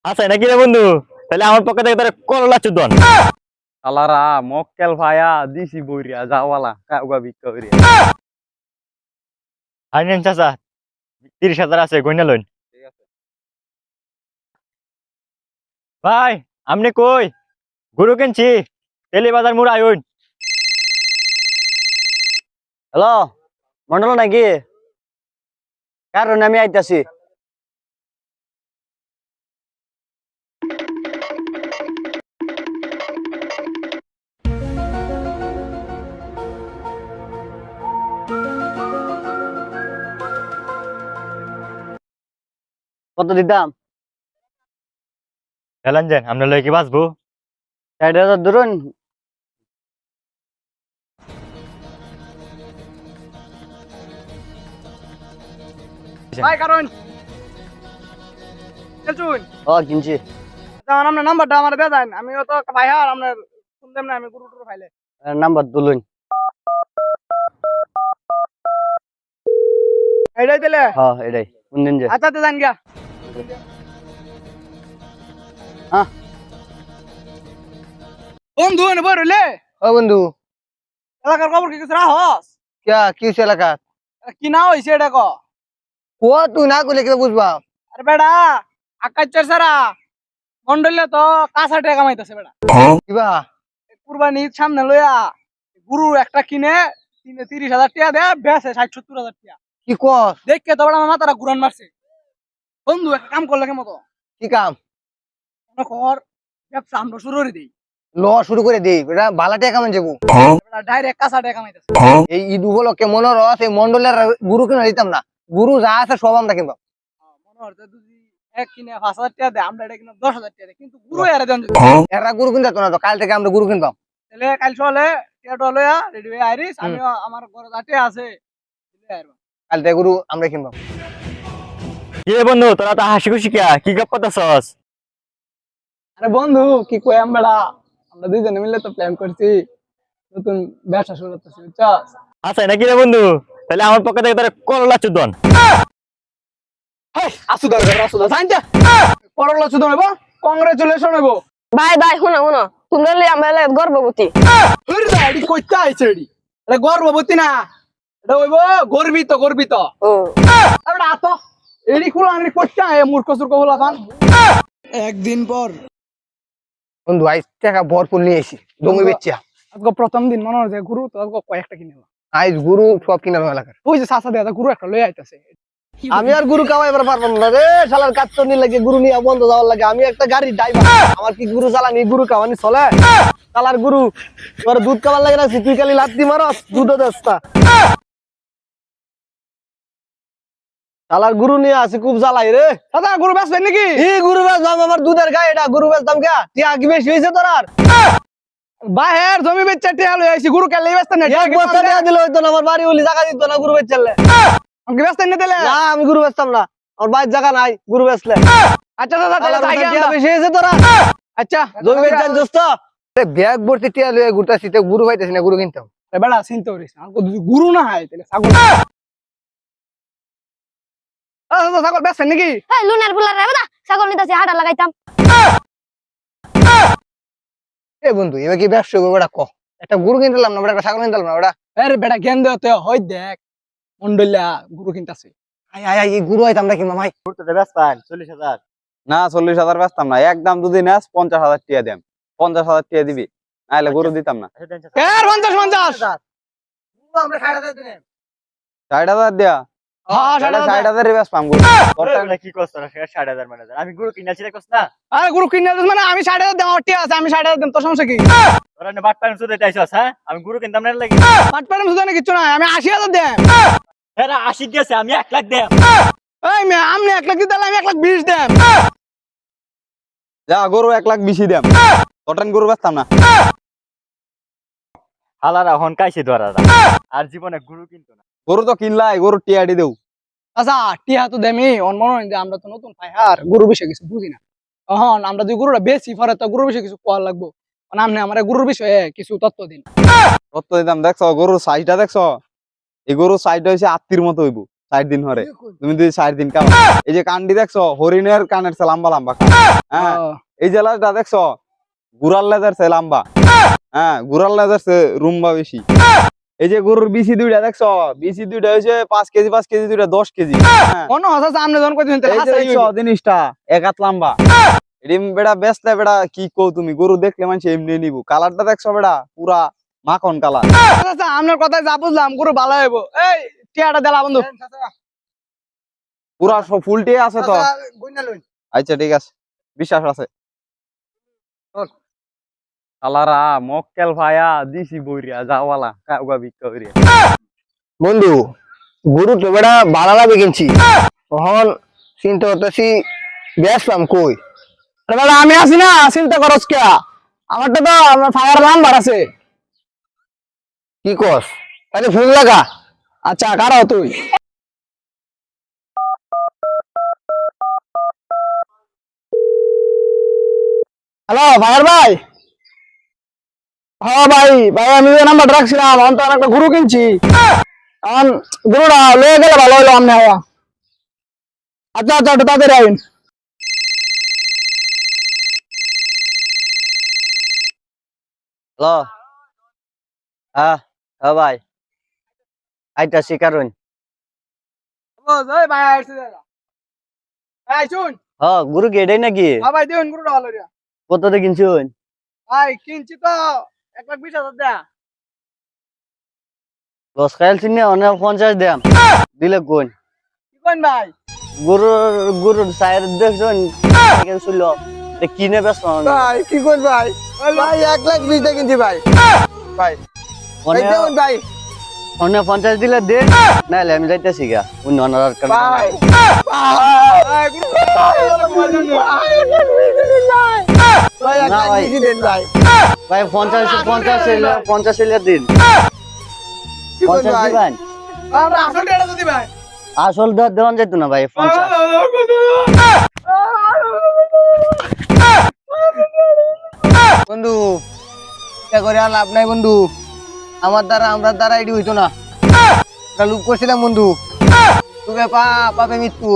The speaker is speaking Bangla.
আচ্ছা নাকি রে বন্ধু, তাহলে আমার পক্ষে থেকে তোর করলা চুদন। আলারা মক্কেল ভাইয়া দিছি বইরিয়া যাওয়ালা কাউগা বিক্কা করিয়া। আইনেন চাচা, 30,000 আছে, গইনা লইন। ঠিক আছে। ভাই আপনি কই? গরু কিনছি, তেলি বাজার মোড় আইন। হ্যালো, মন্ডল নাকি? কারণ আমি আইতাছি। কত দিতাম? হেলান যান, আপনার লয় কি বাঁচবো? 60,000 ধরুন। ভাই কারণ চলছুন ও কিনছি। তখন আপনার নাম্বারটা আমার দিয়ে দেন, আমি তো ভাই আর আপনার শুনতাম না, আমি গুরু টুরু ফাইলে নাম্বার তুলুন। এইটাই দিলে। হ্যাঁ এটাই কোন দিন যে? আচ্ছা তো জান গিয়া। হ্যাঁ বন্ধু এনে বই রইলে ও বন্ধু, এলাকার খবর কি কিছু রাহস? কি হইছে এলাকা? কি না হইছে এটা ক? ও তুই না কইলে কি বুঝবা? আরে বেড়া আকাশ চরসারা মন্ডলে তো কাঁচা টাকা কামাইতেছে বেড়া। কিবা কুরবানি ঈদ সামনে লইয়া গুরু একটা কিনে 30,000 টাকা দেয়, বেচে 60-70,000 টাকা। কি কস? দেখকে তো বেড়া আমার মাথাটা ঘুরান মারছে। বন্ধু একটা কাম করলে কেমন? কি কাম? মনে কর ব্যবসা আমরা শুরু করে দিই, ল শুরু করে দেই, এটা ভালা টাকা কামান যাবো। ডাইরেক্ট কাঁচা টাকা কামাইতেছে। এই ঈদ উপলক্ষে মনে রস এই মন্ডলের গুরু কিনা দিতাম না, গুরু যা আছে সব আমরা কিনবা। মনে হচ্ছে যদি এক কিনে 5,000 টাকা দেয়, আমরা এটা কিনে 10,000 টাকা দেয়, কিন্তু গুরু এর দেন যদি। এরা গুরু কিনতে তো না, তো কাল থেকে আমরা গুরু কিনবাম। তাহলে কাল সকালে টিয়াটা লইয়া রেডি হয়ে আইরিস, আমি আমার ঘরে যাতে আছে দিলে আইরবা। কাল থেকে গুরু আমরা কিনবাম। কি রে বন্ধু, তোরা তো হাসি খুশি কিয়া, কি গপ করতেছস? আরে বন্ধু কি কই আমরা দুইজনে মিলে তো প্ল্যান করছি, নতুন ব্যবসা শুরু করতেছি, বুঝছস? আচ্ছা নাকি রে বন্ধু, তাহলে আমার পক্ষে থেকে তোর করলা চুদন। হেই আসুদা জানতে করলা চুদ হইব, কংগ্রেচুলেশন হইব। ভাই ভাই শুনো শুনো, তোমরা লই আমরা লাগে গর্ভবতী। হইরে দা এডি কইতে আইছে এডি, এটা গর্ভবতী না, এটা হইব গর্বিত গর্বিত। ও আরে আত এডি খুলা আমি কইতে আয় মূর্খ সুর্খ হলা ফান। একদিন পর বন্ধু আইস টাকা ভরপুর নিয়ে এসি জমি বেচিয়া। আজকে প্রথম দিন মনে হয় যে গুরু তো আজকে কয়েকটা কিনে এলাম। আইস গুরু সব কিনা এলাকার। ওই যে চাচা দেয়া গুরু একটা লই আইতাছে। আমি আর গুরু কামাই এবার পারবো না রে, শালার কাচ্চনি লাগে গুরু নিয়ে বন্ধ যাওয়ার লাগে। আমি একটা গাড়ি ড্রাইভার, আমার কি গুরু চালানি গুরু কামানি চলে? শালার গুরু তোর দুধ খাবার লাগে না, তুই খালি লাত্তি মারস দুধও দেস না। শালার গুরু নিয়ে আসি খুব জ্বালাই রে। দাদা গুরু বেচবেন নাকি? এই গুরু বেচ দাম আমার দুধের গায়ে, এটা গুরু বেচ দাম কে টিয়া কি বেশি হয়েছে তোর? আর বাহের জমি বেচা টিয়া লই আইছি, গুরু কেলে বেচতেন না? এক বস্তা টাকা দিলে হইতো না, আমার বাড়ি বলি জায়গা দিত না গুরু বেচলে। আমাকে বেচতেন না দিলে? না আমি গুরু বেচতাম না, আমার বাড়ির জায়গা নাই গুরু বেচলে। আচ্ছা দাদা তাহলে যাই টিয়া আমরা। বেশি হয়েছে তোরা? আচ্ছা জমি বেচান দোস্ত ব্যাগ ভর্তি টিয়া লইয়া ঘুরতাছি, তো গুরু পাইতেছি না, গুরু কিনতাম। বেড়া চিন্তা করিস না, আমাকে যদি গুরু না হয় তাহলে ছাগল। দাদা ছাগল বেচবেন নাকি? এই লুনার ফুলার রে বাদা ছাগল নিতাছি হাড়া লাগাইতাম। এ বন্ধু এবার কি ব্যবসা করবো ওটা ক? একটা গুরু কিনতাম না, একটা ছাগল কিনতাম না ওটা। আরে বেটা জ্ঞান দেওয়াতে হয়, দেখ মন্ডলিয়া গুরু কিনতাছে। আই আই আই এই গুরু হইতাম না কিনবা ভাই। তোর তো বেশ পান 40,000। না 40,000 বেচতাম না, একদম যদি নেস 50,000 টাকা দেম। 50,000 টাকা দিবি, নাইলে গরু দিতাম না। আচ্ছা দেন চাচা। এর 50 আমরা 60,000 দিলাম। 60,000 দেয়া? হ্যাঁ 60,000 ই বেচপাম গরু। তোর টাকা কি কষ্ট না, 60,000 মানে আমি গরু কিনাছি রে কষ্ট না। আরে গুরু কিনে দিস মানে আমি 60,000 দেব, আমার টিয়া আছে, আমি 60,000 দেব, তোর সমস্যা কি? তোরা নে বাট পান সুদে টাইছস, হ্যাঁ আমি গরু কিনতাম না লাগি। পাট পাড়াম শুধু না কিছু না, আমি 80,000 দেব। এরা 80 দিয়েছে, আমি 1 লাখ দেব। এই মে আমনে 1 লাখ দিতে, আমি 1,20,000 দেব। যা গরু 1,20,000 দেম। তোটান গরু বেচতাম না। হালারা হন কাইছে ধরা আর জীবনে গরু কিনতো না। গরু তো কিনলাই, গরু টিয়াডি দেও। আচ্ছা টিয়া তো দেমি, অন মনে হয় যে আমরা তো নতুন পাই আর গুরু বিষয়ে কিছু বুঝি না। তখন আমরা যদি গুরুটা বেশি পরে তো গুরু বিষয়ে কিছু কোয়া লাগবো, মানে আপনি আমার গুরুর বিষয়ে কিছু তথ্য দিন। কত দিতাম দেখছো, গরুর সাইজটা দেখছো? এই গরুর সাইজটা হইছে আত্তির মতো হইব। 4 দিন হরে তুমি যদি 4 দিন কামাও। এই যে কানটি দেখছো হরিণের কানের চেয়ে লম্বা লম্বা কান। হ্যাঁ এই যে লাশটা দেখছো গুড়াল লেজার চেয়ে লম্বা। হ্যাঁ গুড়াল লেজার চেয়ে রুম্বা বেশি। এই যে গরুর বিসি দুইটা দেখছো বিসি দুইটা হয়েছে 5 কেজি 5 কেজি দুইটা 10 কেজি। অন্য হাসা সামনে জন কইছেন এই যে দেখছো জিনিসটা এক হাত লম্বা। এডিম বেড়া বেচলে বেড়া কি কও তুমি গরু দেখলে মানুষ এমনি নিব। কালারটা দেখছো বেড়া পুরা মাখন কালার। আচ্ছা আপনার কথায় যা বুঝলাম গরু ভালো হইব। এই টিয়াটা দেলা বন্ধু। পুরা ফুলটি আছে তো। আচ্ছা ঠিক আছে বিশ্বাস আছে। কালারা মক্কেল ভাইয়া দিছি বইরিয়া যাওয়ালা কাউগা বিক্কা করিয়া। বন্ধু গরু তো বেটা ভাড়া লাগে কিনছি তখন চিন্তা করতেছি বেচলাম কই দাদা আমি আছি না চিন্তা করস কে আমারটা তো ফায়ার নাম্বার আছে। কি কস তাহলে ফোন লাগা। আচ্ছা কারো তুই হ্যালো ফায়ার ভাই। হ্যাঁ ভাই ভাই আমি ওই নাম্বার রাখছিলাম আমি তো একটা গরু কিনছি এখন গরুটা লয়ে গেলে ভালো হইলো আমনে হওয়া। আচ্ছা আচ্ছা একটু তাড়াতাড়ি আইন। হ্যালো হ্যাঁ হ্যাঁ ভাই আইতাছি কারণ ভাই আইছে দাদা ভাই শুন হ্যাঁ গরু কি এটাই নাকি হ্যাঁ ভাই দিন গরুটা ভালো রে কত দিয়ে কিনছুন ভাই কিনছি তো 1,20,000 দেয়া। লস খাইলছি না অনেক 50 দাম দিলে কোন কি কোন ভাই গরুর সাইড দেখছুন কেন ছিল কিনে বেশ ভাই কি কর ভাই ভাই 1,20,000 কিনছি ভাই ভাই এই দেখুন ভাই অনেক 50 দিলে দে নাহলে আমি যাইতেছি গা অন্য অনার ভাই ভাই গরু ভাই না ভাই। 1,20,000 দেন ভাই ভাই 50 এলে দিন কি কর 50 ভাই দিবেন আমরা আসল রেটা তো দি ভাই। আসল দেওয়ান যেত না ভাই 50 বন্ধু এটা করে আর লাভ নাই বন্ধু আমার দ্বারা এডি হইতো না লুপ করছিলাম বন্ধু তুমি পাপে মৃত্যু